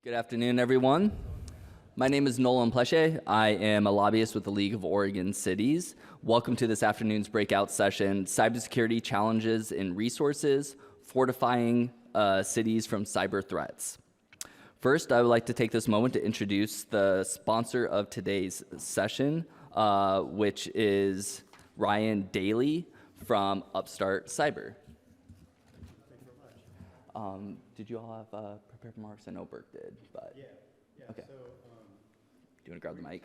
Good afternoon, everyone. My name is Nolan Pleche. I am a lobbyist with the League of Oregon Cities. Welcome to this afternoon's breakout session, Cybersecurity Challenges and Resources, Fortifying Cities from Cyber Threats. First, I would like to take this moment to introduce the sponsor of today's session, which is Ryan Daly from Upstart Cyber. Did you all have prepared remarks? I know Burke did, but yeah. Okay. So, do you want to grab the mic?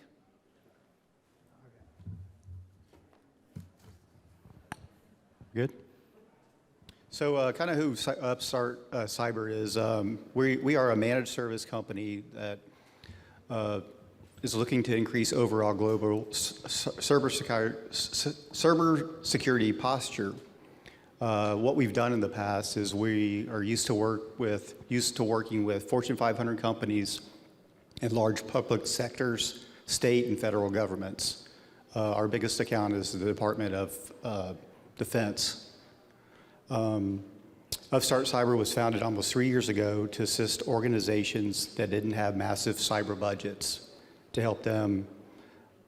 good. So, kind of who Upstart Cyber is. We are a managed service company that is looking to increase overall global cybersecurity posture. What we've done in the past is we are used to working with Fortune 500 companies and large public sectors, state and federal governments. Our biggest account is the Department of Defense. Upstart Cyber was founded almost 3 years ago to assist organizations that didn't have massive cyber budgets to help them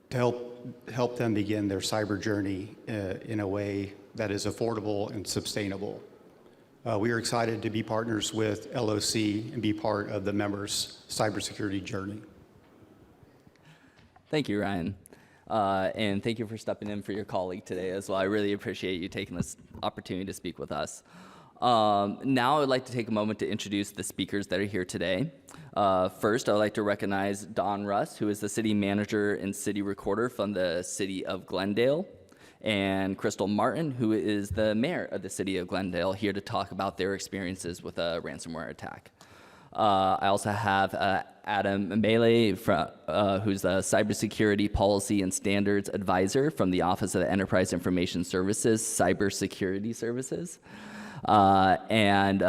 begin their cyber journey in a way that is affordable and sustainable. We are excited to be partners with LOC and be part of the members' cybersecurity journey. Thank you, Ryan. And thank you for stepping in for your colleague today as well. I really appreciate you taking this opportunity to speak with us. Now I would like to take a moment to introduce the speakers that are here today. First, I would like to recognize Don Russ, who is the city manager and city recorder from the city of Glendale, and Crystal Martin, who is the mayor of the city of Glendale, here to talk about their experiences with a ransomware attack. I also have Adam Melee, who's the Cybersecurity Policy and Standards Advisor from the Office of the Enterprise Information Services, Cybersecurity Services. And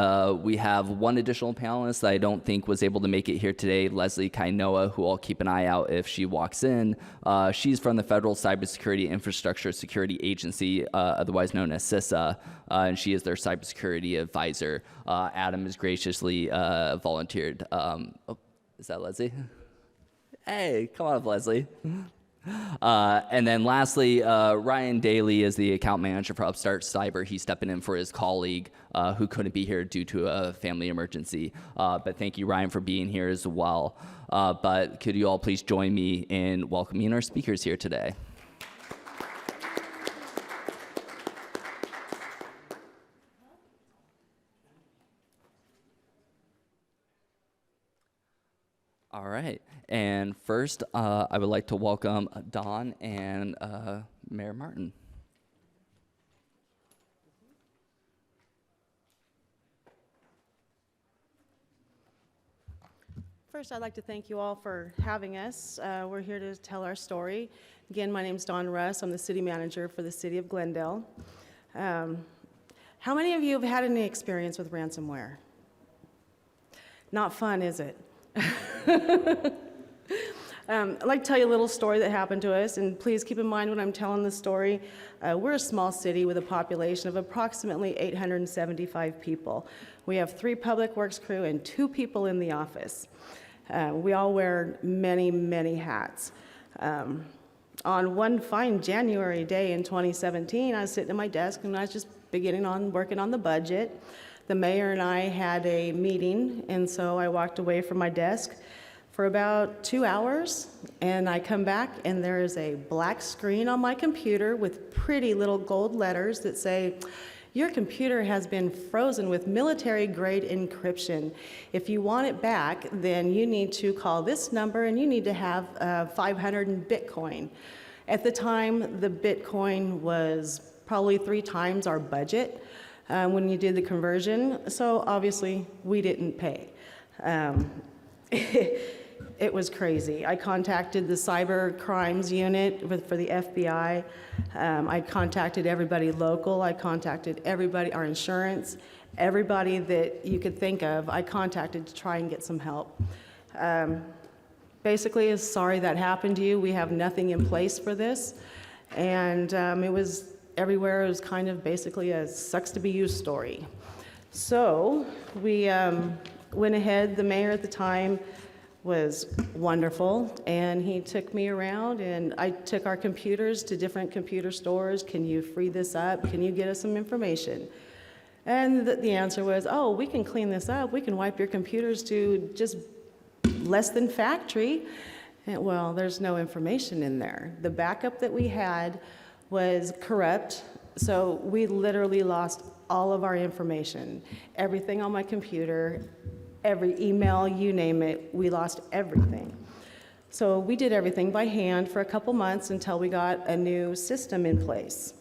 we have one additional panelist that I don't think was able to make it here today, Leslie Kainoa, who I'll keep an eye out if she walks in. She's from the Federal Cybersecurity Infrastructure Security Agency, otherwise known as CISA, and she is their cybersecurity advisor. Adam has graciously volunteered. Is that Leslie? Hey, come on up, Leslie. And then lastly, Ryan Daly is the account manager for Upstart Cyber. He's stepping in for his colleague who couldn't be here due to a family emergency. But thank you, Ryan, for being here as well. But could you all please join me in welcoming our speakers here today? All right, and first, I would like to welcome Don and Mayor Martin. First, I'd like to thank you all for having us. We're here to tell our story. Again, my name's Don Russ. I'm the city manager for the city of Glendale. How many of you have had any experience with ransomware? Not fun, is it? I'd like to tell you a little story that happened to us, and please keep in mind when I'm telling this story, we're a small city with a population of approximately 875 people. We have 3 public works crew and 2 people in the office. We all wear many, many hats. On one fine January day in 2017, I was sitting at my desk and I was just working on the budget. The mayor and I had a meeting, and so I walked away from my desk for about 2 hours, and I come back, and there is a black screen on my computer with pretty little gold letters that say, "Your computer has been frozen with military-grade encryption. If you want it back, then you need to call this number, and you need to have 500 in Bitcoin." At the time, the Bitcoin was probably 3 times our budget. When you did the conversion, so obviously we didn't pay. It was crazy. I contacted the cyber crimes unit for the FBI. I contacted everybody local. I contacted everybody, our insurance, everybody that you could think of, I contacted to try and get some help. Basically, sorry that happened to you. We have nothing in place for this. And it was everywhere. It was kind of basically a sucks to be you story. So we went ahead, the mayor at the time was wonderful, and he took me around, and I took our computers to different computer stores. Can you free this up? Can you get us some information? And the answer was, oh, we can clean this up. We can wipe your computers to just less than factory. And, well, there's no information in there. The backup that we had was corrupt, so we literally lost all of our information. Everything on my computer, every email, you name it, we lost everything. So we did everything by hand for a couple months until we got a new system in place.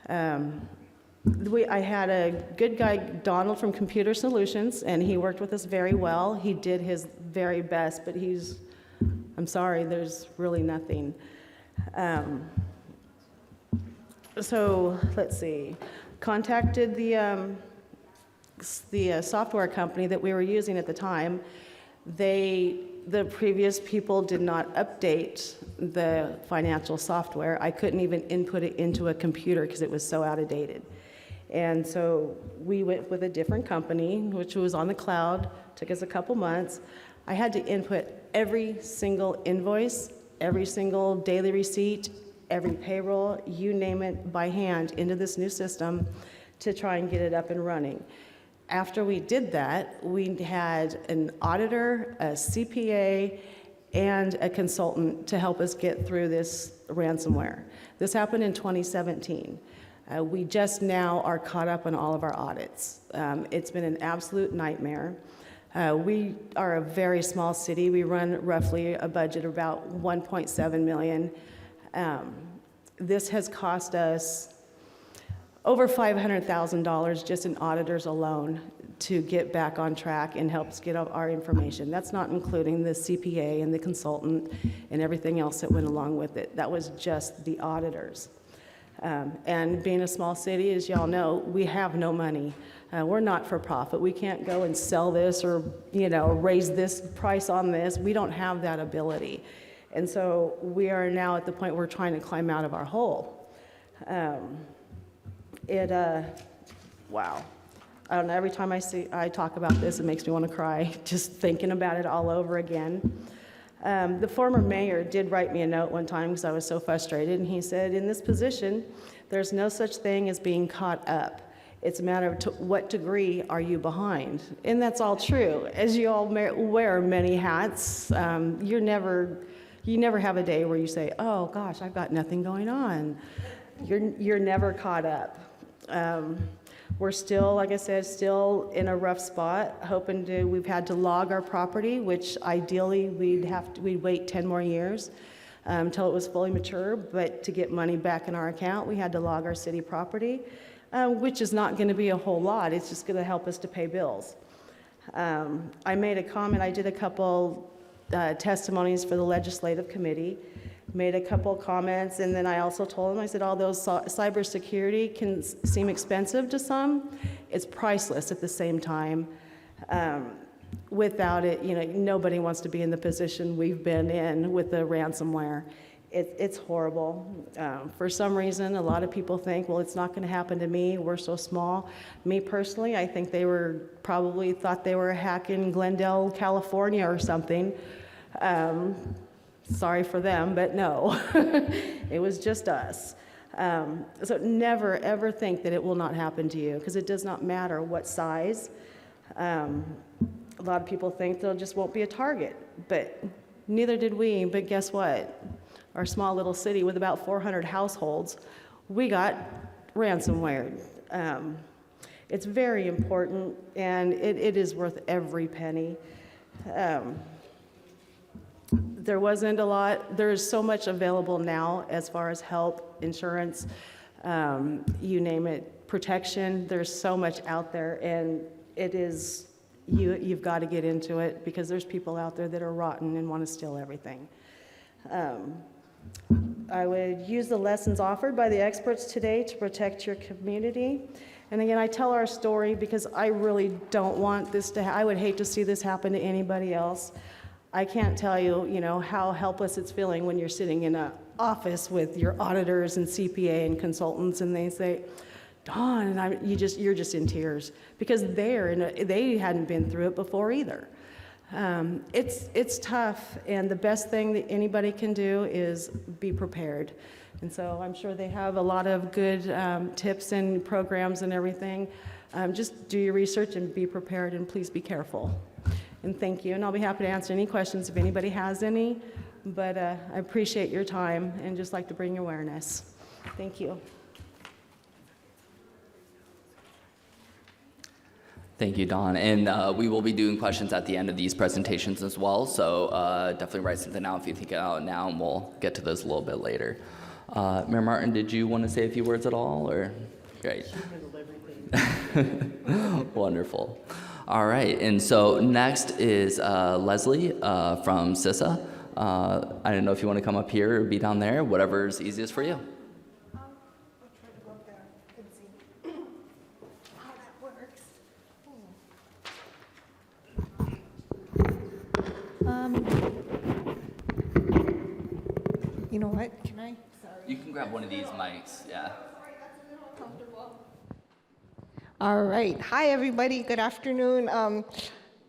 I had a good guy, Donald from Computer Solutions, and he worked with us very well. He did his very best, but I'm sorry, there's really nothing. So let's see, contacted the software company that we were using at the time. The previous people did not update the financial software. I couldn't even input it into a computer because it was so outdated. And so we went with a different company, which was on the cloud. Took us a couple months. I had to input every single invoice, every single daily receipt, every payroll, you name it, by hand into this new system to try and get it up and running. After we did that, we had an auditor, a CPA, and a consultant to help us get through this ransomware. This happened in 2017. We just now are caught up on all of our audits. It's been an absolute nightmare. We are a very small city. We run roughly a budget of about $1.7 million. This has cost us over $500,000 just in auditors alone to get back on track and help us get our information. That's not including the CPA and the consultant and everything else that went along with it. That was just the auditors. And being a small city, as y'all know, we have no money. We're not for profit. We can't go and sell this or, raise this price on this. We don't have that ability. And so we are now at the point where we're trying to climb out of our hole. Wow. I don't know, every time I talk about this, it makes me want to cry, just thinking about it all over again. The former mayor did write me a note one time because I was so frustrated, and he said, in this position, there's no such thing as being caught up. It's a matter of to what degree are you behind? And that's all true. As you all wear many hats, you never have a day where you say, oh gosh, I've got nothing going on. You're never caught up. We're still, like I said, still in a rough spot, we've had to log our property, which ideally we'd wait 10 more years until it was fully mature, but to get money back in our account, we had to log our city property, which is not gonna be a whole lot. It's just gonna help us to pay bills. I made a comment, I did a couple testimonies for the legislative committee, made a couple comments, and then I also told them, I said, although cybersecurity can seem expensive to some, it's priceless at the same time. Without it, nobody wants to be in the position we've been in with the ransomware. It's horrible. For some reason, a lot of people think, well, it's not going to happen to me. We're so small. Me personally, I think they probably thought they were hacking Glendale, California or something. Sorry for them, but no, it was just us. So never, ever think that it will not happen to you, because it does not matter what size. A lot of people think there just won't be a target, but neither did we. But guess what? Our small little city with about 400 households, we got ransomware. It's very important, and it is worth every penny. There wasn't a lot. There's so much available now as far as help, insurance, you name it, protection. There's so much out there, and it is, you've got to get into it, because there's people out there that are rotten and want to steal everything. I would use the lessons offered by the experts today to protect your community. And again, I tell our story because I really don't want this to I would hate to see this happen to anybody else. I can't tell you, how helpless it's feeling when you're sitting in an office with your auditors and CPA and consultants, and they say, Dawn, and you're just in tears because they hadn't been through it before either. It's tough, and the best thing that anybody can do is be prepared. And so I'm sure they have a lot of good tips and programs and everything. Just do your research and be prepared, and please be careful. And thank you, and I'll be happy to answer any questions if anybody has any, but I appreciate your time and just like to bring awareness. Thank you. Thank you, Dawn. And we will be doing questions at the end of these presentations as well, so definitely write something out if you think it out now, and we'll get to those a little bit later. Mayor Martin, did you want to say a few words at all, or? Great. Wonderful. All right, and so next is Leslie from CISA. I don't know if you want to come up here or be down there, whatever's easiest for you. I'll try to go up there and see how that works. You know what? Can I? Sorry. You can grab one of these mics, yeah. All right. Hi, everybody. Good afternoon.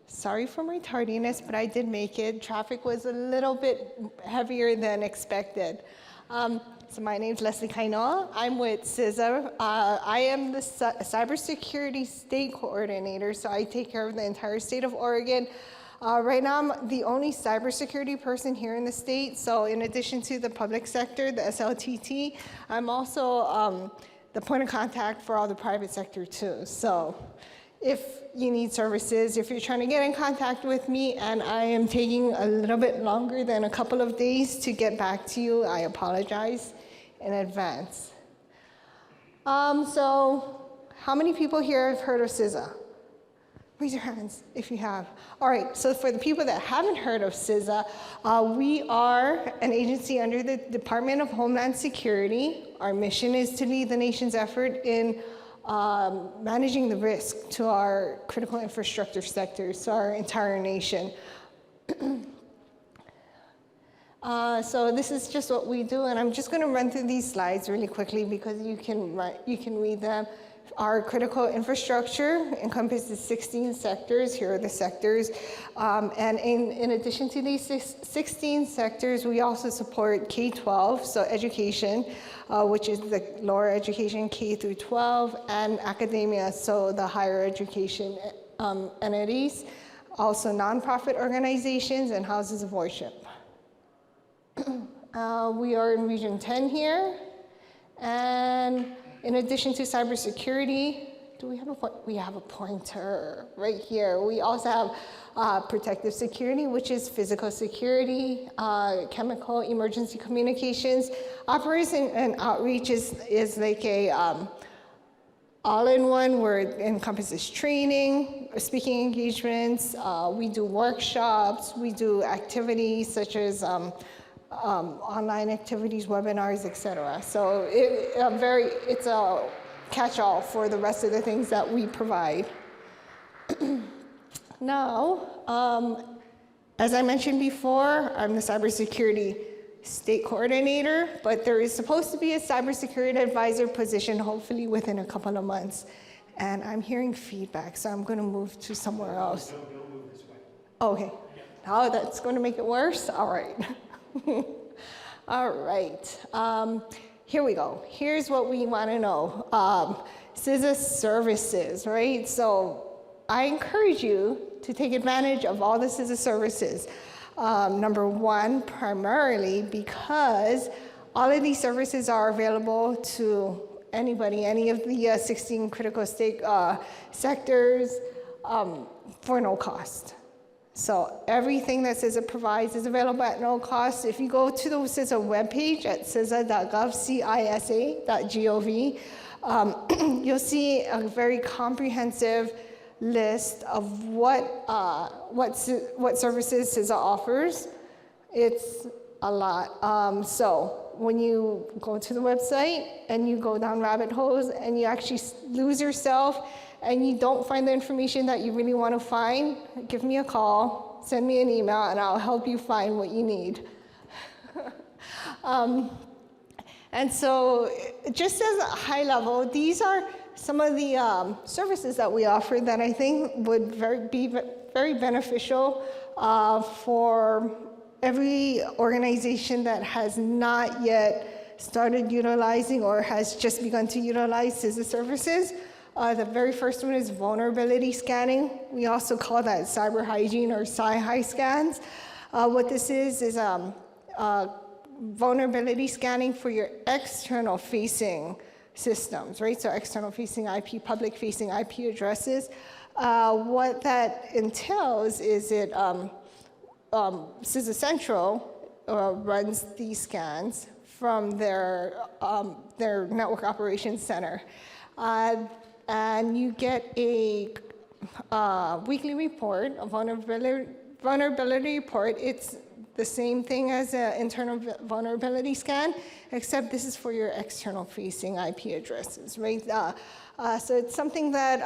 Sorry for my tardiness, but I did make it. Traffic was a little bit heavier than expected. So my name's Leslie Kainoa. I'm with CISA. I am the Cybersecurity State Coordinator, so I take care of the entire state of Oregon. Right now, I'm the only cybersecurity person here in the state. So in addition to the public sector, the SLTT, I'm also the point of contact for all the private sector too. So if you need services, if you're trying to get in contact with me and I am taking a little bit longer than a couple of days to get back to you, I apologize in advance. So how many people here have heard of CISA? Raise your hands if you have. All right, so for the people that haven't heard of CISA, we are an agency under the Department of Homeland Security. Our mission is to lead the nation's effort in managing the risk to our critical infrastructure sectors, to our entire nation. So this is just what we do, and I'm just going to run through these slides really quickly because you can read them. Our critical infrastructure encompasses 16 sectors. Here are the sectors. And in addition to these 16 sectors, we also support K-12, so education, which is the lower education, K through 12, and academia, so the higher education entities, also nonprofit organizations and houses of worship. We are in Region 10 here, and in addition to cybersecurity, we have a pointer right here. We also have protective security, which is physical security, chemical emergency communications. Operations and outreach is like a all-in-one where it encompasses training, speaking engagements. We do workshops. We do activities such as online activities, webinars, etc. So it's a catch-all for the rest of the things that we provide. Now, as I mentioned before, I'm the cybersecurity state coordinator, but there is supposed to be a cybersecurity advisor position, hopefully within a couple of months. And I'm hearing feedback, so I'm going to move to somewhere else. Don't move this way. Okay. Oh, that's going to make it worse? All right. All right, here we go. Here's what we want to know. CISA services, right? So I encourage you to take advantage of all the CISA services. Number one, primarily because all of these services are available to anybody, any of the 16 critical state sectors for no cost. So everything that CISA provides is available at no cost. If you go to the CISA webpage at cisa.gov, cisa.gov, you'll see a very comprehensive list of what services CISA offers. It's a lot. So when you go to the website and you go down rabbit holes and you actually lose yourself and you don't find the information that you really want to find, give me a call, send me an email, and I'll help you find what you need. And so just as a high level, these are some of the services that we offer that I think would be very beneficial for every organization that has not yet started utilizing or has just begun to utilize CISA services. The very first one is vulnerability scanning. We also call that cyber hygiene or Sci-Hi scans. What this is vulnerability scanning for your external facing systems, right? So external facing IP, public facing IP addresses. What that entails is CISA Central runs these scans from their network operations center. And you get a weekly report, a vulnerability report. It's the same thing as an internal vulnerability scan, except this is for your external facing IP addresses, right? So it's something that,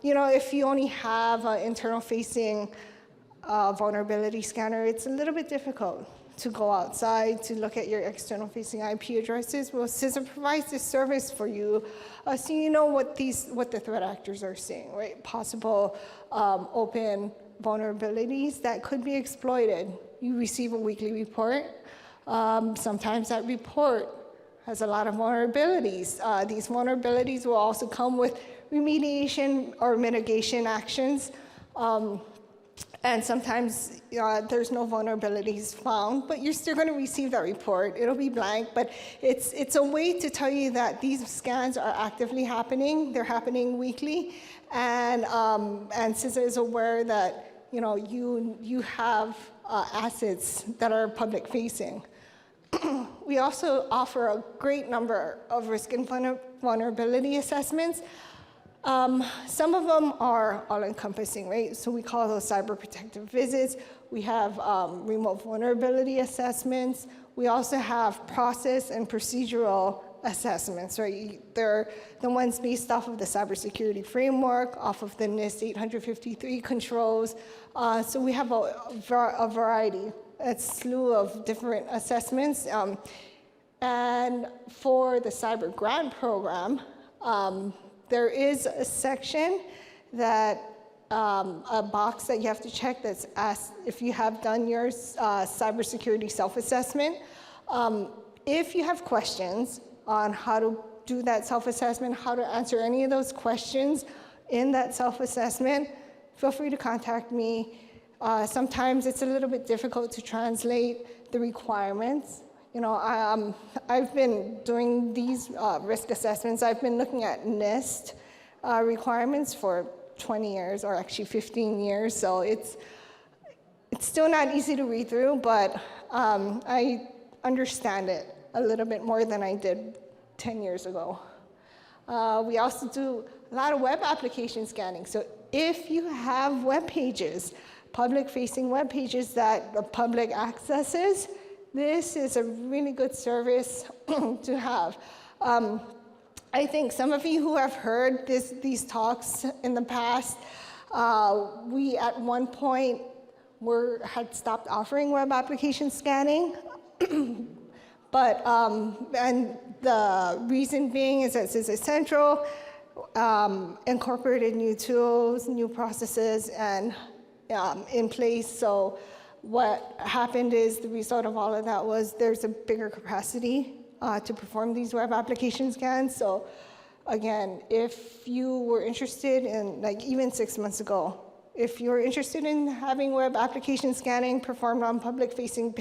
if you only have an internal facing vulnerability scanner, it's a little bit difficult to go outside to look at your external facing IP addresses. Well, CISA provides this service for you, so you know what the threat actors are seeing, right? Possible open vulnerabilities that could be exploited. You receive a weekly report. Sometimes that report has a lot of vulnerabilities. These vulnerabilities will also come with remediation or mitigation actions. And sometimes there's no vulnerabilities found, but you're still going to receive that report. It'll be blank, but it's a way to tell you that these scans are actively happening. They're happening weekly, and CISA is aware that you have assets that are public facing. We also offer a great number of risk and vulnerability assessments. Some of them are all-encompassing, right? So we call those cyber protective visits. We have remote vulnerability assessments. We also have process and procedural assessments, right? They're the ones based off of the cybersecurity framework, off of the NIST 853 controls. So we have a variety, a slew of different assessments. And for the cyber grant program, there is a section that, a box that you have to check that's asked if you have done your cybersecurity self-assessment. If you have questions on how to do that self-assessment, how to answer any of those questions in that self-assessment, feel free to contact me. Sometimes it's a little bit difficult to translate the requirements. I've been doing these risk assessments. I've been looking at NIST requirements for 20 years, or actually 15 years. So it's still not easy to read through, but I understand it a little bit more than I did 10 years ago. We also do a lot of web application scanning. So if you have web pages, public-facing web pages that the public accesses, this is a really good service to have. I think some of you who have heard these talks in the past, we at one point had stopped offering web application scanning. But, and the reason being is that CISA Central incorporated new tools, new processes, and in place. So what happened is the result of all of that was there's a bigger capacity to perform these web application scans. So again, if you were interested in, like even 6 months ago, if you're interested in having web application scanning performed on public-facing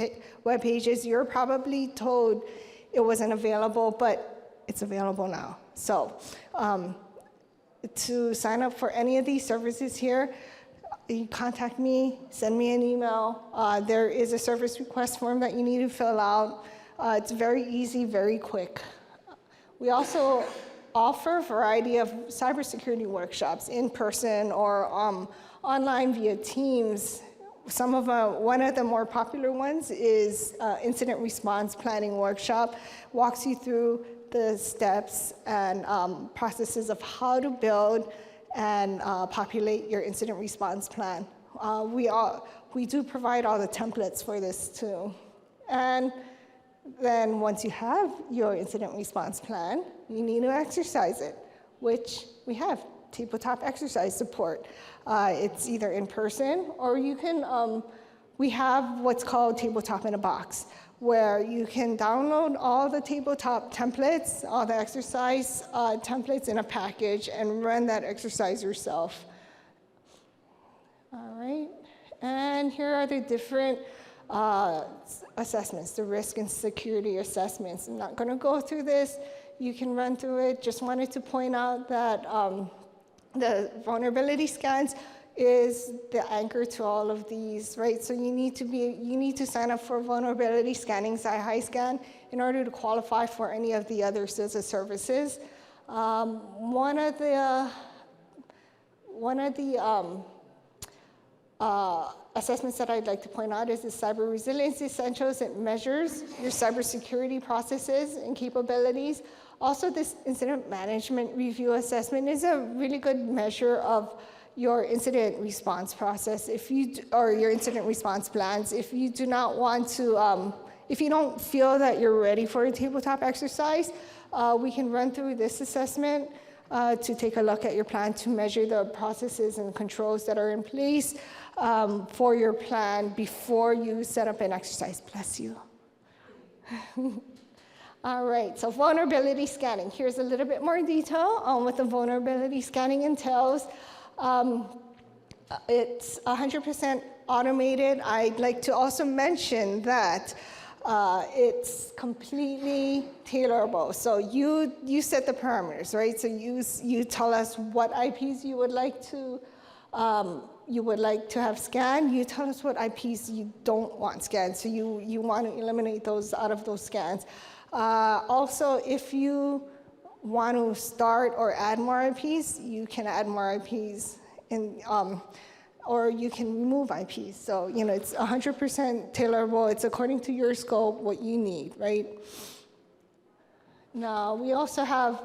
web pages, you're probably told it wasn't available, but it's available now. So to sign up for any of these services here, you contact me, send me an email. There is a service request form that you need to fill out. It's very easy, very quick. We also offer a variety of cybersecurity workshops in person or online via Teams. One of the more popular ones is incident response planning workshop. Walks you through the steps and processes of how to build and populate your incident response plan. We do provide all the templates for this too. And then once you have your incident response plan, you need to exercise it. which we have tabletop exercise support. It's either in person or you can, we have what's called tabletop in a box, where you can download all the tabletop templates, all the exercise templates in a package and run that exercise yourself. All right, and here are the different assessments, the risk and security assessments. I'm not gonna go through this. You can run through it. Just wanted to point out that the vulnerability scans is the anchor to all of these, right? So you need to sign up for vulnerability scanning, Sci-Scan, in order to qualify for any of the other CISA services. One of the assessments that I'd like to point out is the Cyber Resilience Essentials. It measures your cybersecurity processes and capabilities. Also, this Incident Management Review Assessment is a really good measure of your incident response process, or your incident response plans. If you do not want to, if you don't feel that you're ready for a tabletop exercise, we can run through this assessment to take a look at your plan to measure the processes and controls that are in place for your plan before you set up an exercise. Bless you. All right, so vulnerability scanning. Here's a little bit more detail on what the vulnerability scanning entails. It's 100% automated. I'd like to also mention that it's completely tailorable. So you set the parameters, right? So you tell us what IPs you would like to have scanned. You tell us what IPs you don't want scanned. So you want to eliminate those out of those scans. Also, if you want to start or add more IPs, you can add more IPs, or you can remove IPs. So, it's 100% tailorable. It's according to your scope, what you need, right? Now, we also have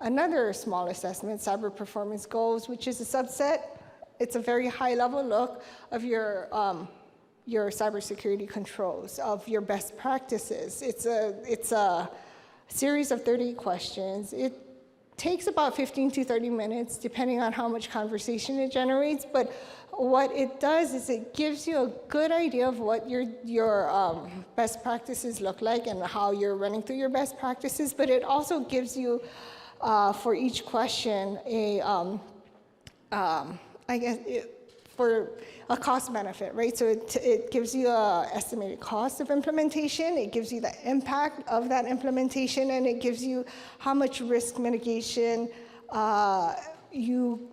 another small assessment, Cyber Performance Goals, which is a subset. It's a very high-level look of your cybersecurity controls, of your best practices. It's a series of 30 questions. It takes about 15 to 30 minutes, depending on how much conversation it generates. But what it does is it gives you a good idea of what your best practices look like and how you're running through your best practices. But it also gives you, for each question, for a cost benefit, right? So it gives you an estimated cost of implementation, it gives you the impact of that implementation, and it gives you how much risk mitigation you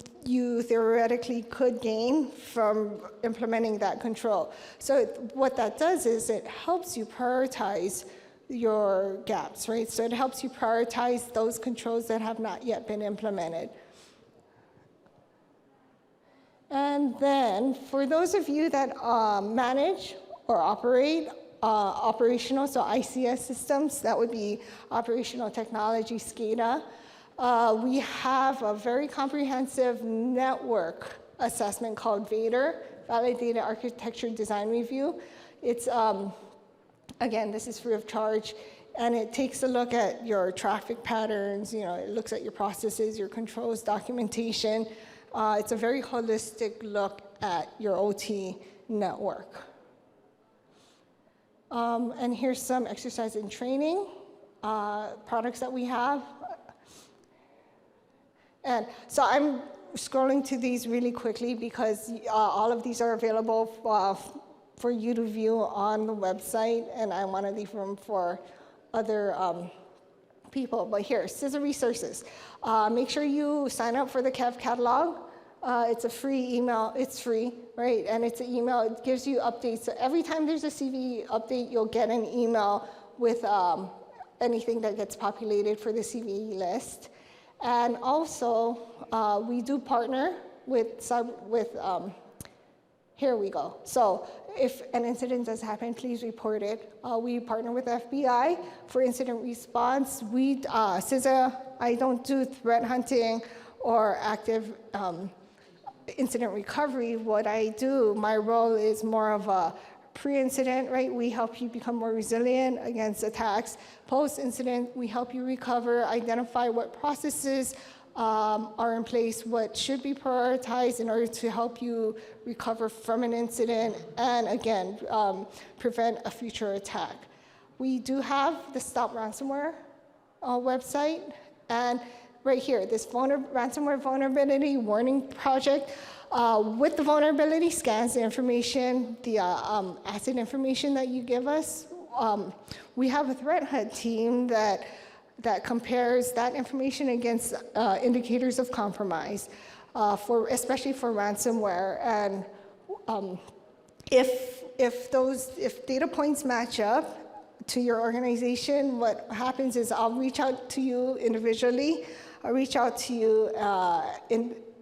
theoretically could gain from implementing that control. So what that does is it helps you prioritize your gaps, right? So it helps you prioritize those controls that have not yet been implemented. And then for those of you that manage or operate operational, so ICS systems, that would be operational technology, SCADA, we have a very comprehensive network assessment called VADR, Validated Architecture Design Review. It's, again, this is free of charge, and it takes a look at your traffic patterns, it looks at your processes, your controls, documentation. It's a very holistic look at your OT network. And here's some exercise and training products that we have. And so I'm scrolling to these really quickly because all of these are available for you to view on the website, and I want to leave room for other people. But here, CISA resources. Make sure you sign up for the KEV catalog. It's a free email. It's free, right? And it's an email. It gives you updates. So every time there's a CV update, you'll get an email with anything that gets populated for the CV list. And also, we do partner with here we go. So if an incident does happen, please report it. We partner with FBI for incident response. CISA, I don't do threat hunting or active incident recovery. What I do, my role is more of a pre-incident, right? We help you become more resilient against attacks. Post-incident, we help you recover, identify what processes are in place, what should be prioritized in order to help you recover from an incident and, again, prevent a future attack. We do have the Stop Ransomware website, and right here, this ransomware vulnerability warning project, with the vulnerability scans, the information, the asset information that you give us, we have a threat hunt team that compares that information against indicators of compromise, especially for ransomware. And if data points match up to your organization, what happens is I'll reach out to you individually. I'll reach out to you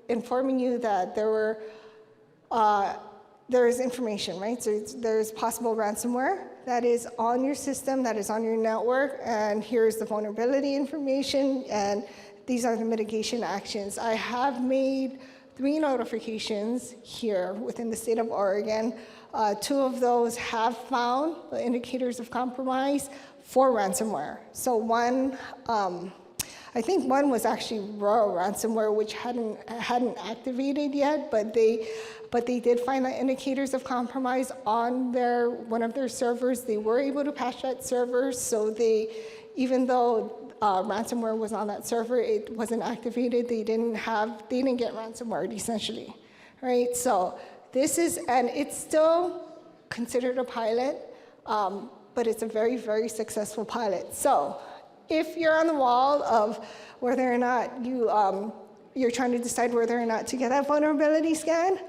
informing you that there is information, right? So there's possible ransomware that is on your system, that is on your network, and here's the vulnerability information, and these are the mitigation actions. I have made 3 notifications here within the state of Oregon. 2 of those have found the indicators of compromise for ransomware. So one, I think one was actually raw ransomware, which hadn't activated yet, but they did find the indicators of compromise on one of their servers. They were able to patch that server, so even though ransomware was on that server, it wasn't activated. They didn't get ransomware essentially, right? So this is, and it's still considered a pilot, but it's a very, very successful pilot. So if you're on the wall of whether or not you're trying to decide whether or not to get that vulnerability scan,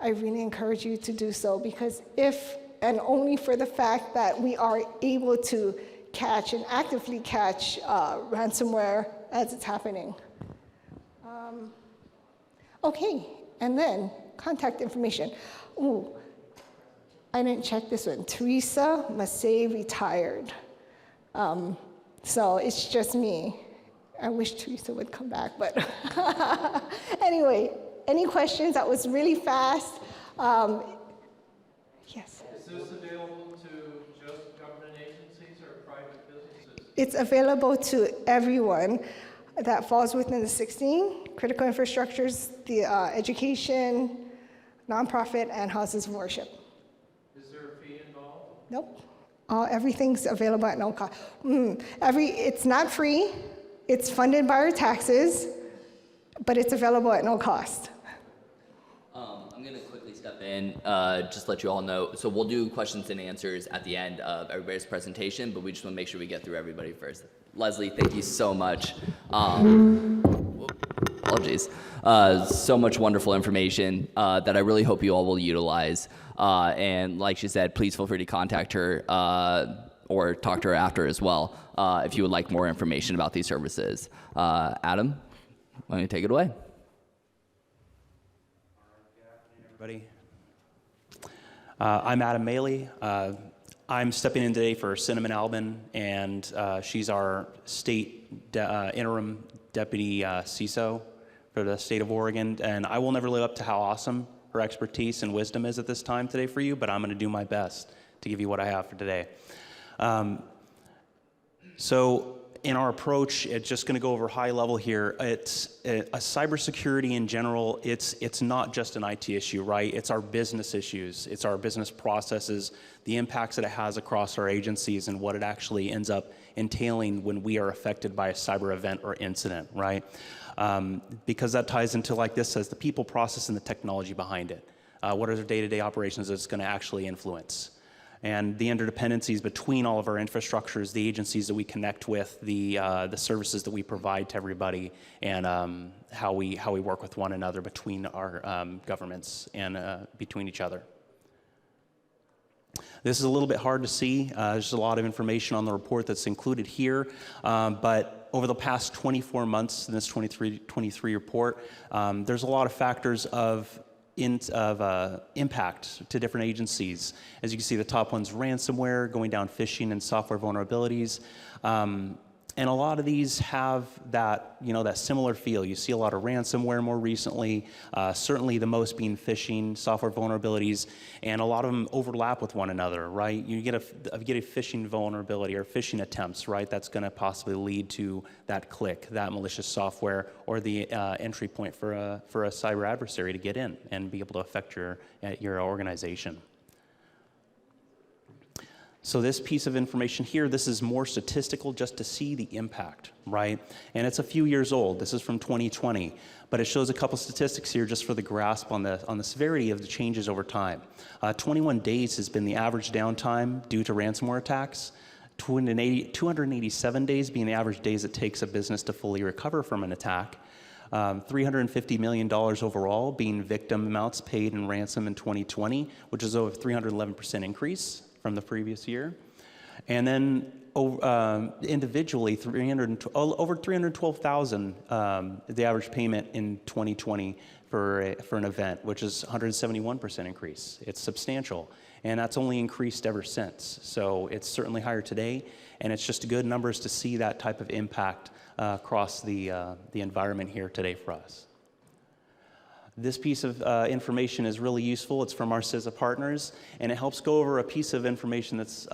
I really encourage you to do so, because if and only for the fact that we are able to catch and actively catch ransomware as it's happening. Okay, and then contact information. Ooh, I didn't check this one. Teresa Massey retired. So it's just me. I wish Teresa would come back, but anyway, any questions? That was really fast. Yes? Is this available to just government agencies or private businesses? It's available to everyone that falls within the 16 critical infrastructures, the education, nonprofit, and houses of worship. Is there a fee involved? Nope. Everything's available at no cost. It's not free. It's funded by our taxes, but it's available at no cost. I'm going to quickly step in, just let you all know. So we'll do questions and answers at the end of everybody's presentation, but we just want to make sure we get through everybody first. Leslie, thank you so much. Apologies. So much wonderful information that I really hope you all will utilize. And like she said, please feel free to contact her or talk to her after as well if you would like more information about these services. Adam, why don't you take it away? Everybody. I'm Adam Maley. I'm stepping in today for Cinnamon Albin, and she's our state interim deputy CISO for the state of Oregon. And I will never live up to how awesome her expertise and wisdom is at this time today for you, but I'm going to do my best to give you what I have for today. So in our approach, it's just going to go over high level here. It's cybersecurity in general. It's not just an IT issue, right? It's our business issues. It's our business processes, the impacts that it has across our agencies, and what it actually ends up entailing when we are affected by a cyber event or incident, right? Because that ties into, like this says, the people, process, and the technology behind it. What are their day-to-day operations that it's going to actually influence? And the interdependencies between all of our infrastructures, the agencies that we connect with, the services that we provide to everybody, and how we work with one another between our governments and between each other. This is a little bit hard to see. There's a lot of information on the report that's included here, but over the past 24 months in this 23 report, there's a lot of factors of impact to different agencies. As you can see, the top one's ransomware, going down phishing and software vulnerabilities. And a lot of these have that, that similar feel. You see a lot of ransomware more recently, certainly the most being phishing, software vulnerabilities, and a lot of them overlap with one another, right? You get a phishing vulnerability or phishing attempts, right? That's going to possibly lead to that click, that malicious software, or the entry point for a cyber adversary to get in and be able to affect your organization. So this piece of information here, this is more statistical just to see the impact, right? And it's a few years old. This is from 2020, but it shows a couple statistics here just for the grasp on the severity of the changes over time. 21 days has been the average downtime due to ransomware attacks. 287 days being the average days it takes a business to fully recover from an attack. $350 million overall being victim amounts paid in ransom in 2020, which is over 311% increase from the previous year. And then individually, over 312,000, the average payment in 2020 for an event, which is 171% increase. It's substantial, and that's only increased ever since. So it's certainly higher today, and it's just good numbers to see that type of impact across the environment here today for us. This piece of information is really useful. It's from our CISA partners, and it helps go over a piece of information that's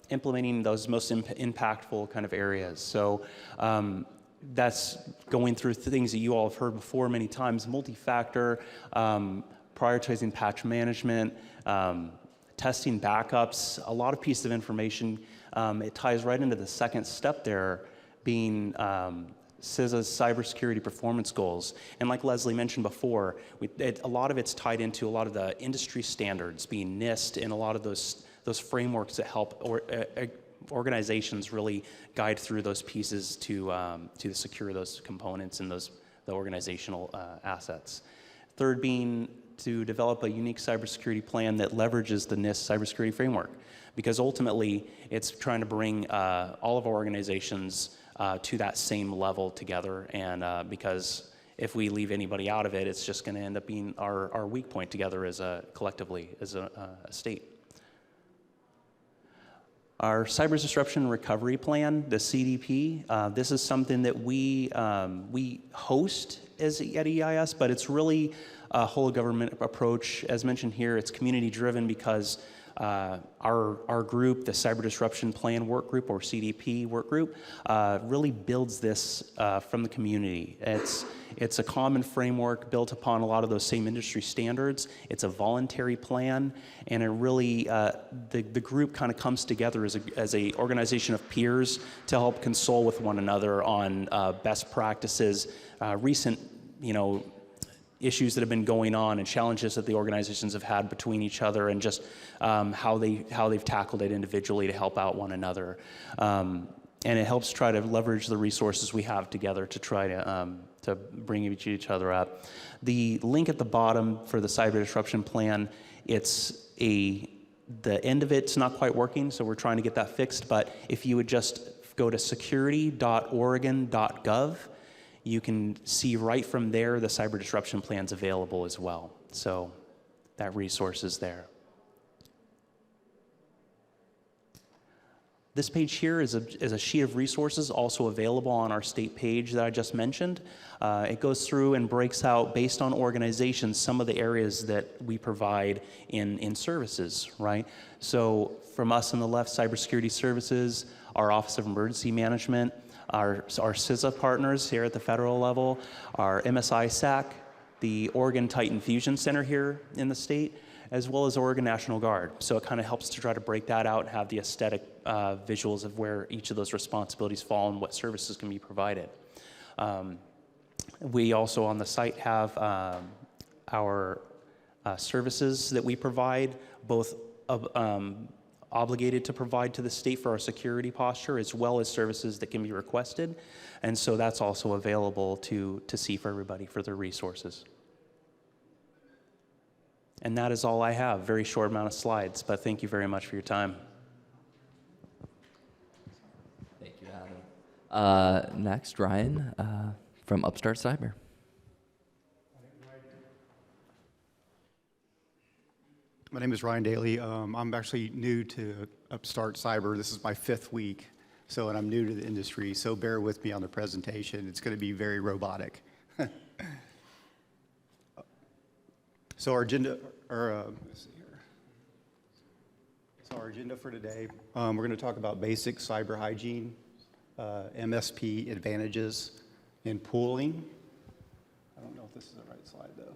implementing those most impactful kind of areas. So that's going through things that you all have heard before many times: multi-factor, prioritizing patch management, testing backups, a lot of pieces of information. It ties right into the second step there, being CISA's cybersecurity performance goals. And like Leslie mentioned before, a lot of it's tied into a lot of the industry standards, being NIST, and a lot of those frameworks that help organizations really guide through those pieces to secure those components and the organizational assets. Third being to develop a unique cybersecurity plan that leverages the NIST cybersecurity framework, because ultimately it's trying to bring all of our organizations to that same level together, and because if we leave anybody out of it, it's just going to end up being our weak point together collectively as a state. Our Cyber Disruption Recovery Plan, the CDP, this is something that we host at EIS, but it's really a whole government approach. As mentioned here, it's community driven because our group, the Cyber Disruption Plan Work Group, or CDP Work Group, really builds this from the community. It's a common framework built upon a lot of those same industry standards. It's a voluntary plan, and it really, the group kind of comes together as a organization of peers to help console with one another on best practices, recent, issues that have been going on and challenges that the organizations have had between each other, and just how they've tackled it individually to help out one another. And it helps try to leverage the resources we have together to try to bring each other up. The link at the bottom for the Cyber Disruption Plan, the end of it's not quite working, so we're trying to get that fixed, but if you would just go to security.oregon.gov, you can see right from there the cyber disruption plan's available as well. So that resource is there. This page here is a sheet of resources also available on our state page that I just mentioned. It goes through and breaks out, based on organizations, some of the areas that we provide in services, right? So from us on the left, cybersecurity services, our Office of Emergency Management, our CISA partners here at the federal level, our MSI SAC, the Oregon Titan Fusion Center here in the state, as well as Oregon National Guard. So it kind of helps to try to break that out and have the aesthetic visuals of where each of those responsibilities fall and what services can be provided. We also on the site have our services that we provide, both obligated to provide to the state for our security posture, as well as services that can be requested. And so that's also available to see for everybody for their resources. And that is all I have. Very short amount of slides, but thank you very much for your time. Thank you, Adam. Next, Ryan from Upstart Cyber. My name is Ryan Daly. I'm actually new to Upstart Cyber. This is my 5th week. So, and I'm new to the industry, so bear with me on the presentation. It's going to be very robotic. So our agenda, let's see here. So our agenda for today, we're going to talk about basic cyber hygiene, MSP advantages, and pooling. I don't know if this is the right slide though.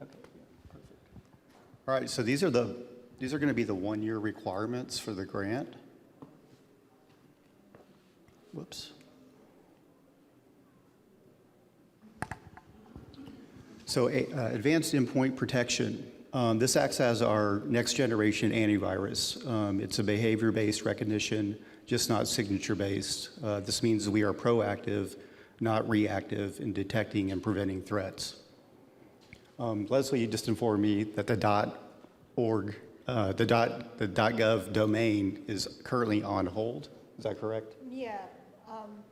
Okay, yeah, perfect. All right, so these are going to be the one-year requirements for the grant. Whoops. So advanced endpoint protection. This acts as our next generation antivirus. It's a behavior-based recognition, just not signature-based. This means we are proactive, not reactive in detecting and preventing threats. Leslie just informed me that the .org, the .gov domain is currently on hold. Is that correct? Yeah,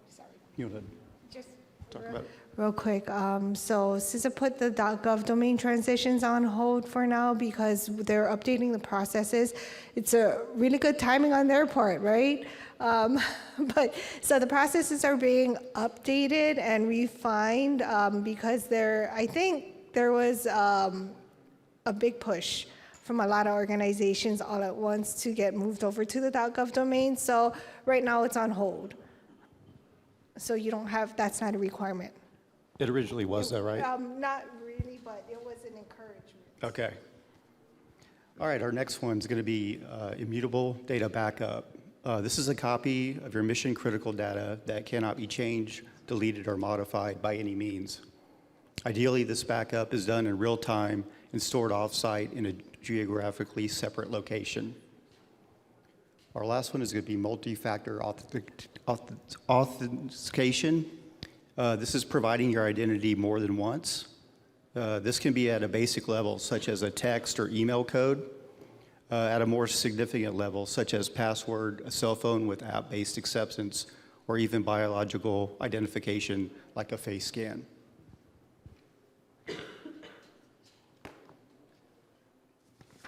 sorry. You want to Just talk about it? real quick, so CISA put the .gov domain transitions on hold for now because they're updating the processes. It's a really good timing on their part, right? But so the processes are being updated and refined because I think there was a big push from a lot of organizations all at once to get moved over to the .gov domain. So right now it's on hold. So you don't have, that's not a requirement. It originally was, though, right? Not really, but it was an encouragement. Okay. All right, our next one's going to be immutable data backup. This is a copy of your mission-critical data that cannot be changed, deleted, or modified by any means. Ideally, this backup is done in real time and stored off-site in a geographically separate location. Our last one is going to be multi-factor authentication. This is providing your identity more than once. This can be at a basic level, such as a text or email code, at a more significant level, such as password, a cell phone with app-based acceptance, or even biological identification like a face scan.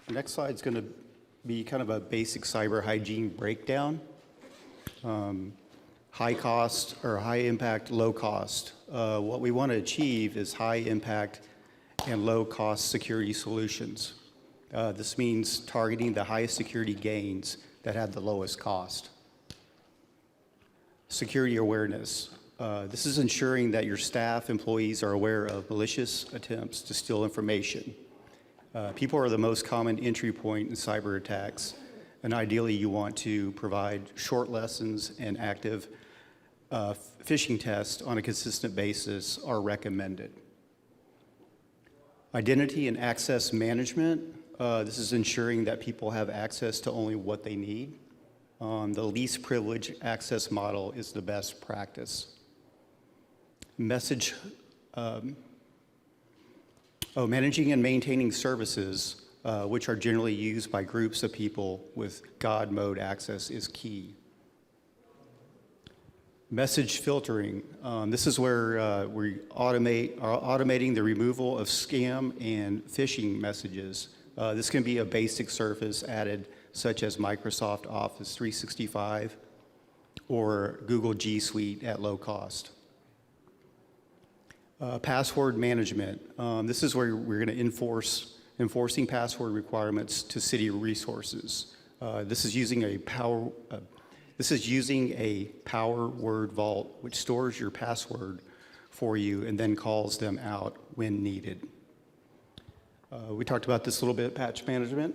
The next slide is going to be kind of a basic cyber hygiene breakdown. High cost or high impact, low cost. What we want to achieve is high impact and low cost security solutions. This means targeting the highest security gains that have the lowest cost. Security awareness. This is ensuring that your staff, employees are aware of malicious attempts to steal information. People are the most common entry point in cyber attacks, and ideally you want to provide short lessons and active phishing tests on a consistent basis are recommended. Identity and access management. This is ensuring that people have access to only what they need. The least privilege access model is the best practice. Managing and maintaining services, which are generally used by groups of people with God mode access, is key. Message filtering. This is where we are automating the removal of scam and phishing messages. This can be a basic service added, such as Microsoft Office 365 or Google G Suite at low cost. Password management. This is where we're going to enforcing password requirements to city resources. This is using a power word vault, which stores your password for you and then calls them out when needed. We talked about this a little bit, patch management.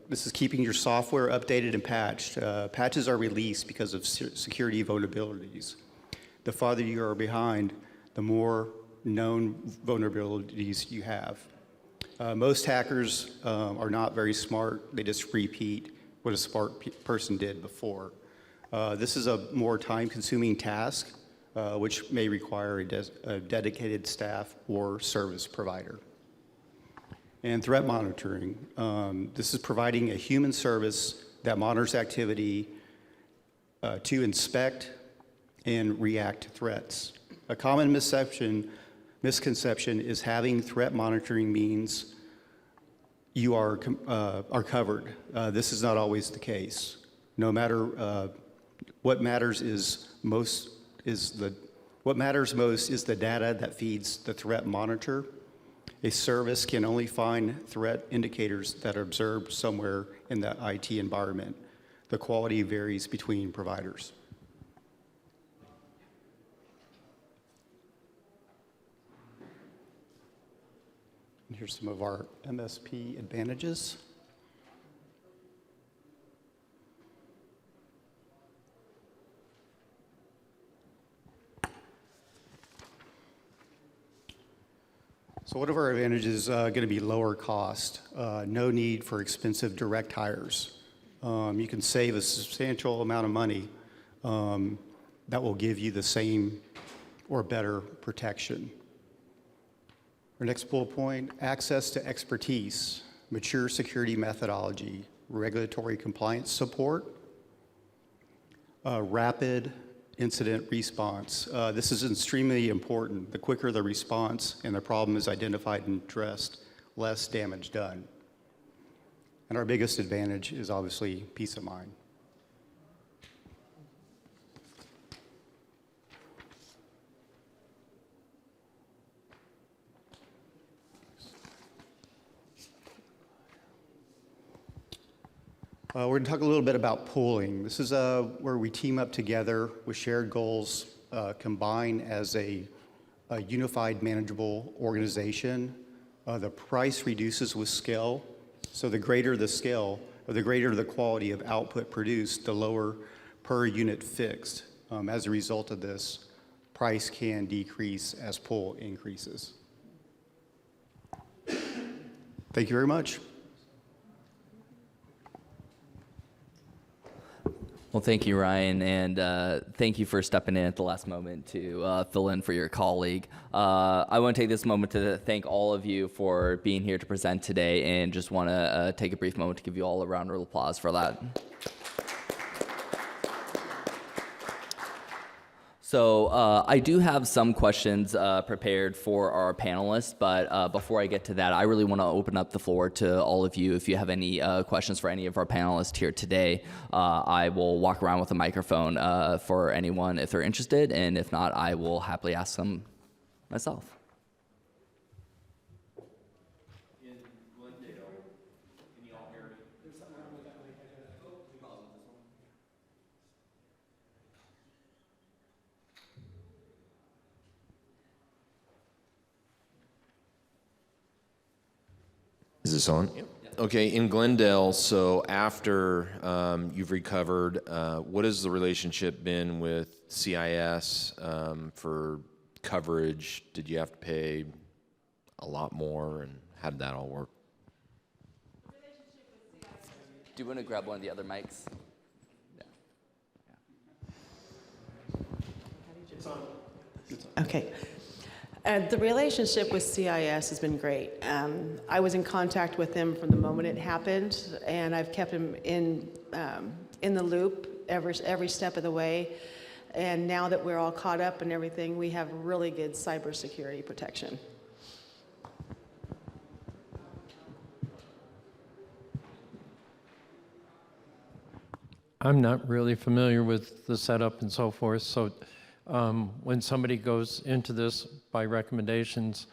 This is keeping your software updated and patched. Patches are released because of security vulnerabilities. The farther you are behind, the more known vulnerabilities you have. Most hackers are not very smart. They just repeat what a smart person did before. This is a more time-consuming task, which may require a dedicated staff or service provider. And threat monitoring. This is providing a human service that monitors activity to inspect and react to threats. A common misconception is having threat monitoring means you are covered. This is not always the case. No matter what matters most is the data that feeds the threat monitor. A service can only find threat indicators that are observed somewhere in the IT environment. The quality varies between providers. And here's some of our MSP advantages. So one of our advantages is going to be lower cost, no need for expensive direct hires. You can save a substantial amount of money that will give you the same or better protection. Our next bullet point, access to expertise, mature security methodology, regulatory compliance support, rapid incident response. This is extremely important. The quicker the response and the problem is identified and addressed, less damage done. And our biggest advantage is obviously peace of mind. We're going to talk a little bit about pooling. This is where we team up together with shared goals, combine as a unified, manageable organization. The price reduces with scale. So the greater the scale, or the greater the quality of output produced, the lower per unit fixed. As a result of this, price can decrease as pool increases. Thank you very much. Well, thank you, Ryan, and thank you for stepping in at the last moment to fill in for your colleague. I want to take this moment to thank all of you for being here to present today, and just want to take a brief moment to give you all a round of applause for that. So I do have some questions prepared for our panelists, but before I get to that, I really want to open up the floor to all of you. If you have any questions for any of our panelists here today, I will walk around with a microphone for anyone if they're interested, and if not, I will happily ask them myself. Is this on? Yep. Okay, in Glendale, so after you've recovered, what has the relationship been with CIS for coverage? Did you have to pay a lot more, and how did that all work? Do you want to grab one of the other mics? Yeah. Okay. The relationship with CIS has been great. I was in contact with him from the moment it happened, and I've kept him in the loop every step of the way. And now that we're all caught up and everything, we have really good cybersecurity protection. I'm not really familiar with the setup and so forth, so when somebody goes into this by recommendations,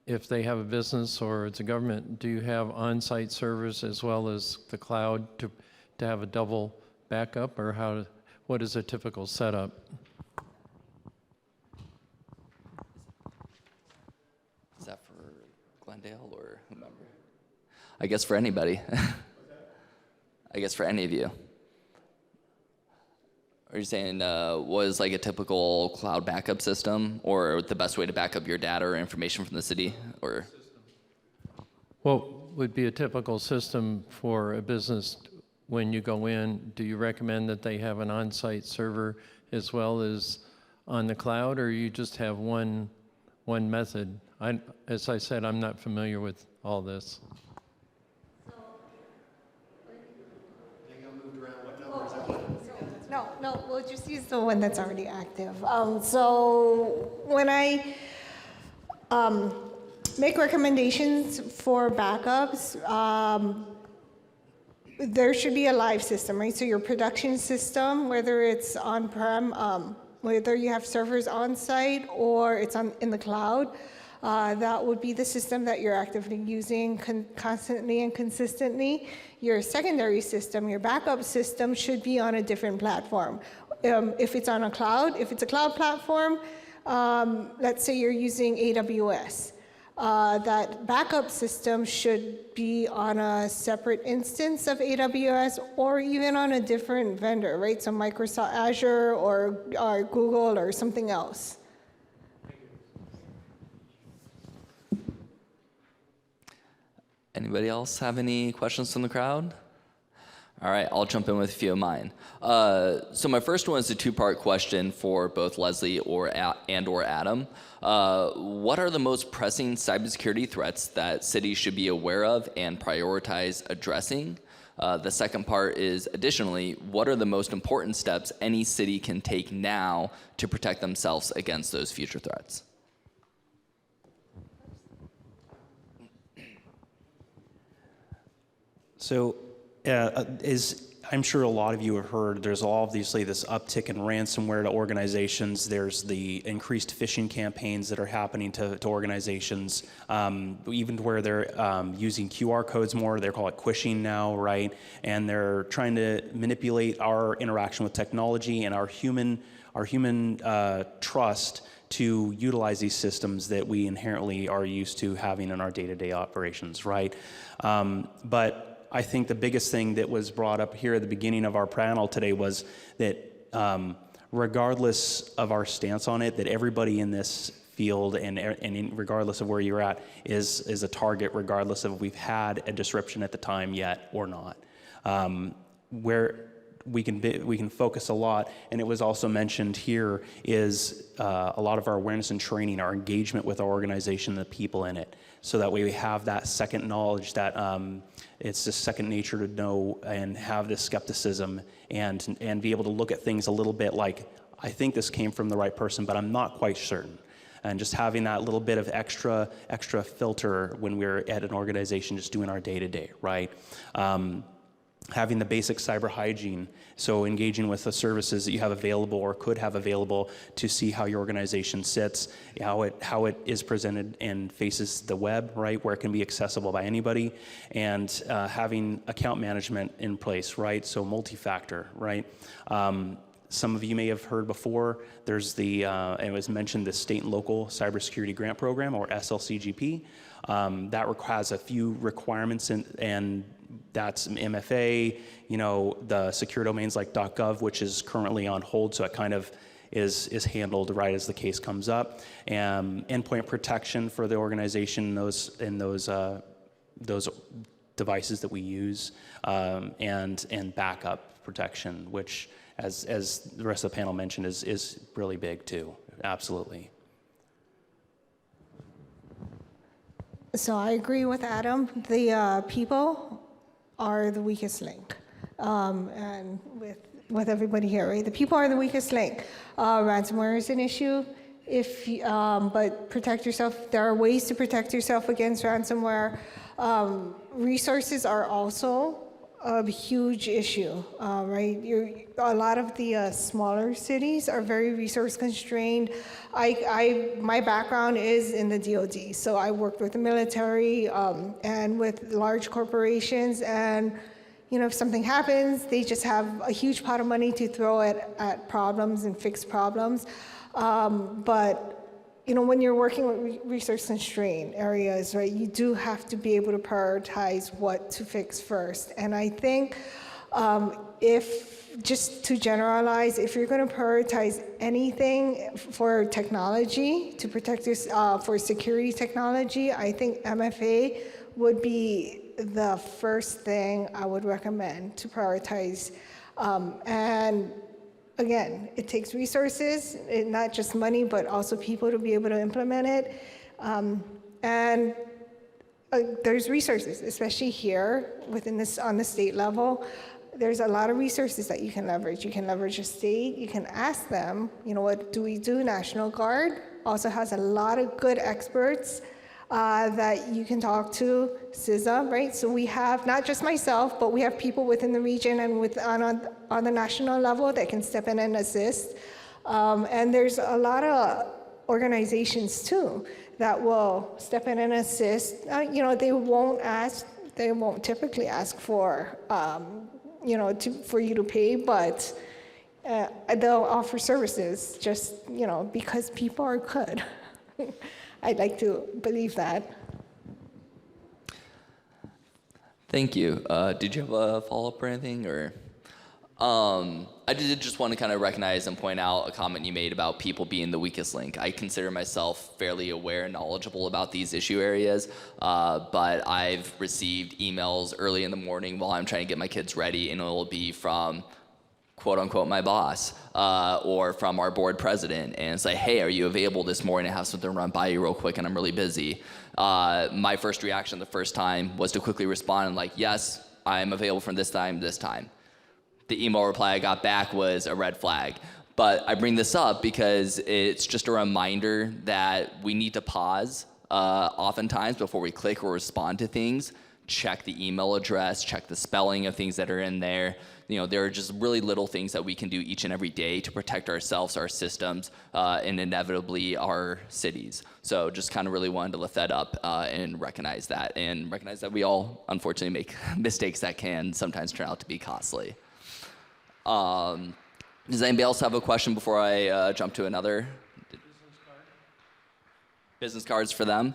if they have a business or it's a government, do you have on-site servers as well as the cloud to have a double backup, or what is a typical setup? Is that for Glendale or whomever? I guess for anybody. I guess for any of you. Are you saying was like a typical cloud backup system, or the best way to back up your data or information from the city, or? What would be a typical system for a business when you go in? Do you recommend that they have an on-site server as well as on the cloud, or you just have one method? As I said, I'm not familiar with all this. No, we'll just use the one that's already active. So when I make recommendations for backups. There should be a live system, right? So your production system, whether it's on-prem, whether you have servers on-site or it's in the cloud, that would be the system that you're actively using constantly and consistently. Your secondary system, your backup system, should be on a different platform. If it's on a cloud, if it's a cloud platform, let's say you're using AWS. That backup system should be on a separate instance of AWS or even on a different vendor, right? So Microsoft Azure or Google or something else. Anybody else have any questions from the crowd? All right, I'll jump in with a few of mine. So my first one is a two-part question for both Leslie or Adam. What are the most pressing cybersecurity threats that cities should be aware of and prioritize addressing? The second part is, additionally, what are the most important steps any city can take now to protect themselves against those future threats? So, as I'm sure a lot of you have heard, there's obviously this uptick in ransomware to organizations. There's the increased phishing campaigns that are happening to organizations, even where they're using QR codes more. They call it quishing now, right? And they're trying to manipulate our interaction with technology and our human trust to utilize these systems that we inherently are used to having in our day-to-day operations, right? But I think the biggest thing that was brought up here at the beginning of our panel today was that regardless of our stance on it, that everybody in this field and regardless of where you're at is a target, regardless of if we've had a disruption at the time yet or not. Where we can focus a lot, and it was also mentioned here, is a lot of our awareness and training, our engagement with our organization, the people in it, so that way we have that second knowledge, that it's just second nature to know and have this skepticism and be able to look at things a little bit like, I think this came from the right person, but I'm not quite certain. And just having that little bit of extra filter when we're at an organization just doing our day-to-day, right? Having the basic cyber hygiene, so engaging with the services that you have available or could have available to see how your organization sits, how it is presented and faces the web, right, where it can be accessible by anybody, and having account management in place, right, so multi-factor, right. Some of you may have heard before, there's it was mentioned, the State and Local Cybersecurity Grant Program, or SLCGP. That has a few requirements, and that's MFA, the secure domains like .gov, which is currently on hold, so it kind of is handled right as the case comes up. Endpoint protection for the organization, those devices that we use, and backup protection, which, as the rest of the panel mentioned, is really big too. Absolutely. So I agree with Adam. The people are the weakest link, and with everybody here, right? The people are the weakest link. Ransomware is an issue, but protect yourself. There are ways to protect yourself against ransomware. Resources are also a huge issue, right? A lot of the smaller cities are very resource constrained. My background is in the DoD, so I worked with the military and with large corporations, and if something happens, they just have a huge pot of money to throw at problems and fix problems. But when you're working with resource-constrained areas, right, you do have to be able to prioritize what to fix first. And I think just to generalize, if you're going to prioritize anything for technology, to protect yourself, for security technology, I think MFA would be the first thing I would recommend to prioritize. And again, it takes resources, not just money, but also people to be able to implement it. And there's resources, especially here on the state level. There's a lot of resources that you can leverage. You can leverage a state. You can ask them, what do we do? National Guard also has a lot of good experts that you can talk to CISA, right? So we have not just myself, but we have people within the region and on the national level that can step in and assist. And there's a lot of organizations too that will step in and assist. They won't typically ask for, for you to pay, but they'll offer services just, because people are good. I'd like to believe that. Thank you. Did you have a follow-up or anything, or? I did just want to kind of recognize and point out a comment you made about people being the weakest link. I consider myself fairly aware and knowledgeable about these issue areas, but I've received emails early in the morning while I'm trying to get my kids ready, and it'll be from quote unquote my boss or from our board president, and say, hey, are you available this morning? I have something to run by you real quick and I'm really busy. My first reaction the first time was to quickly respond and like, yes, I'm available from this time to this time. The email reply I got back was a red flag. But I bring this up because it's just a reminder that we need to pause oftentimes before we click or respond to things. Check the email address, check the spelling of things that are in there. There are just really little things that we can do each and every day to protect ourselves, our systems, and inevitably our cities. So just kind of really wanted to lift that up and recognize that we all unfortunately make mistakes that can sometimes turn out to be costly. Does anybody else have a question before I jump to another? Business cards for them.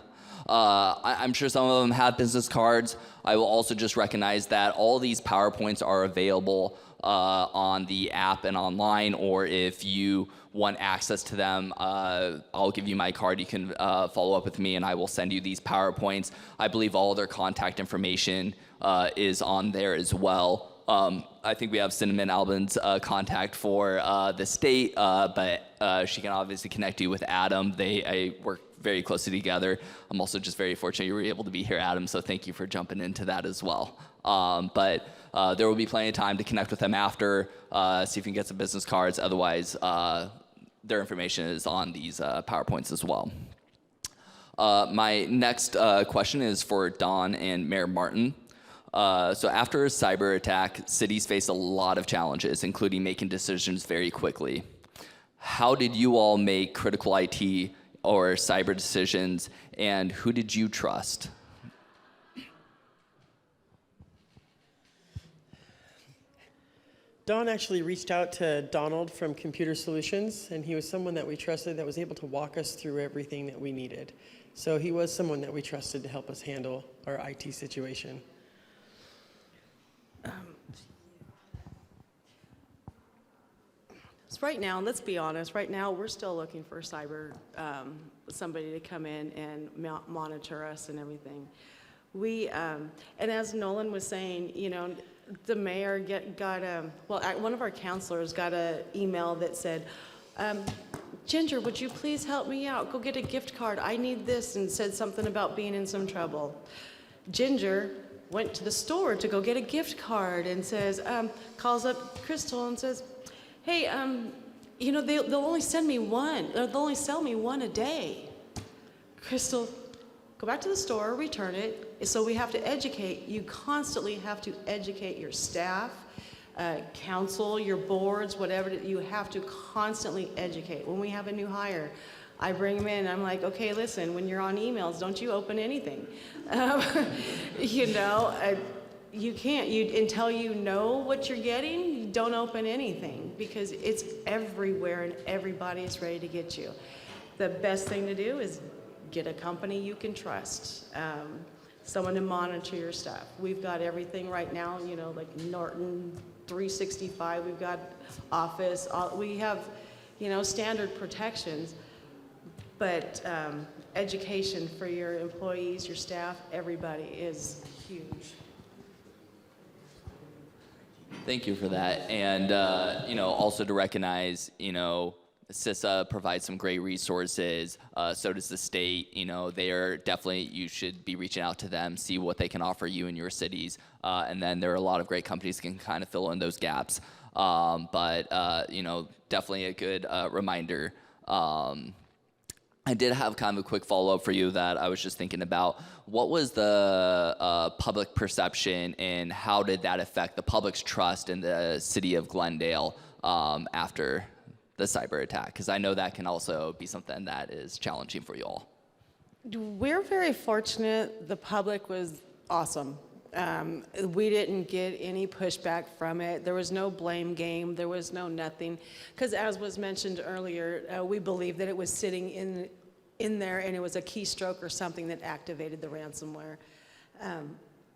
I'm sure some of them have business cards. I will also just recognize that all these PowerPoints are available on the app and online, or if you want access to them, I'll give you my card. You can follow up with me and I will send you these PowerPoints. I believe all their contact information is on there as well. I think we have Cinnamon Albin's contact for the state, but she can obviously connect you with Adam. I work very closely together. I'm also just very fortunate you were able to be here, Adam, so thank you for jumping into that as well. But there will be plenty of time to connect with them after, see if you can get some business cards. Otherwise, their information is on these PowerPoints as well. My next question is for Don and Mayor Martin. So after a cyber attack, cities face a lot of challenges, including making decisions very quickly. How did you all make critical IT or cyber decisions, and who did you trust? Don actually reached out to Donald from Computer Solutions, and he was someone that we trusted that was able to walk us through everything that we needed. So he was someone that we trusted to help us handle our IT situation. So right now, let's be honest, right now we're still looking for somebody to come in and monitor us and everything. And as Nolan was saying, the mayor one of our counselors got an email that said, Ginger, would you please help me out? Go get a gift card. I need this, and said something about being in some trouble. Ginger went to the store to go get a gift card and says, calls up Crystal and says, hey, they'll only send me one, or they'll only sell me one a day. Crystal, go back to the store, return it. So we have to educate. You constantly have to educate your staff, council, your boards, whatever. You have to constantly educate. When we have a new hire, I bring them in, I'm like, okay, listen, when you're on emails, don't you open anything. You can't. Until you know what you're getting, you don't open anything, because it's everywhere and everybody is ready to get you. The best thing to do is get a company you can trust, someone to monitor your stuff. We've got everything right now, like Norton 365, we've got Office, we have, standard protections. But education for your employees, your staff, everybody is huge. Thank you for that. And, also to recognize, CISA provides some great resources. So does the state. They are definitely, you should be reaching out to them, see what they can offer you in your cities. And then there are a lot of great companies that can kind of fill in those gaps. But definitely a good reminder. I did have kind of a quick follow-up for you that I was just thinking about. What was the public perception, and how did that affect the public's trust in the city of Glendale after the cyber attack? Because I know that can also be something that is challenging for you all. We're very fortunate. The public was awesome. We didn't get any pushback from it. There was no blame game. There was no nothing. Because as was mentioned earlier, we believe that it was sitting in there, and it was a keystroke or something that activated the ransomware.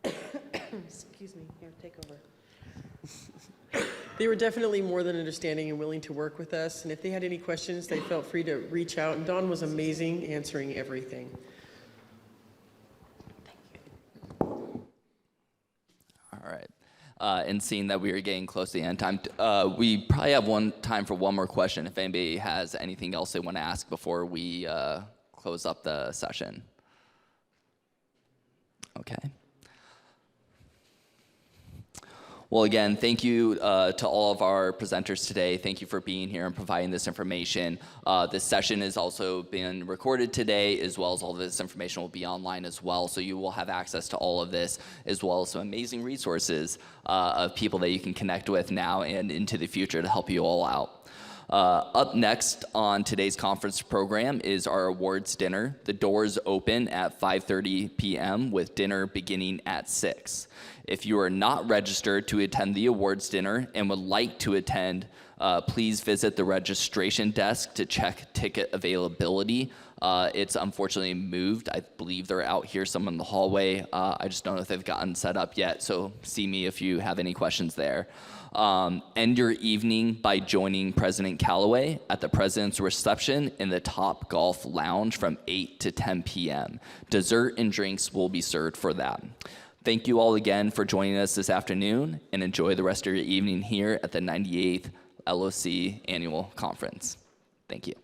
Excuse me. Here, take over. They were definitely more than understanding and willing to work with us. And if they had any questions, they felt free to reach out. And Dawn was amazing answering everything. All right. And seeing that we are getting close to the end time, we probably have time for one more question if anybody has anything else they want to ask before we close up the session. Okay. Well, again, thank you to all of our presenters today. Thank you for being here and providing this information. This session is also being recorded today, as well as all this information will be online as well. So you will have access to all of this, as well as some amazing resources of people that you can connect with now and into the future to help you all out. Up next on today's conference program is our awards dinner. The doors open at 5:30 p.m. with dinner beginning at 6. If you are not registered to attend the awards dinner and would like to attend, please visit the registration desk to check ticket availability. It's unfortunately moved. I believe they're out here, some in the hallway. I just don't know if they've gotten set up yet, so see me if you have any questions there. End your evening by joining President Calloway at the President's Reception in the Top Golf Lounge from 8 to 10 p.m. Dessert and drinks will be served for that. Thank you all again for joining us this afternoon, and enjoy the rest of your evening here at the 98th LOC Annual Conference. Thank you.